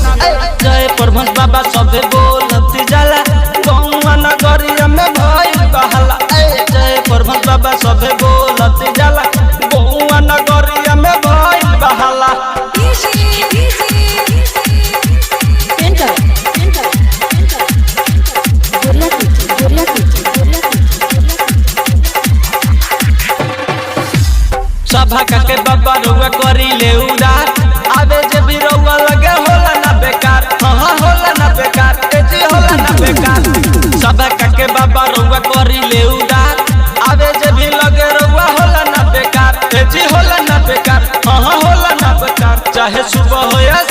नाला जय प्रभंस बाबा सबे बोलत जाला गौवा नगरिया में भइल बहाला जय प्रभंस बाबा सबे बोलत जाला गौवा नगरिया में भइल बहाला सभा के बाबा रउआ करी ले उदार आवे जे भी रउआ लगे होला ना बेकार हां होला ना बेकार जी होला ना बेकार सभा के बाबा रउआ करी ले उदार आवे जे भी लगे रउआ होला ना बेकार जी होला ना बेकार हां होला ना बेकार चाहे सुबह हो या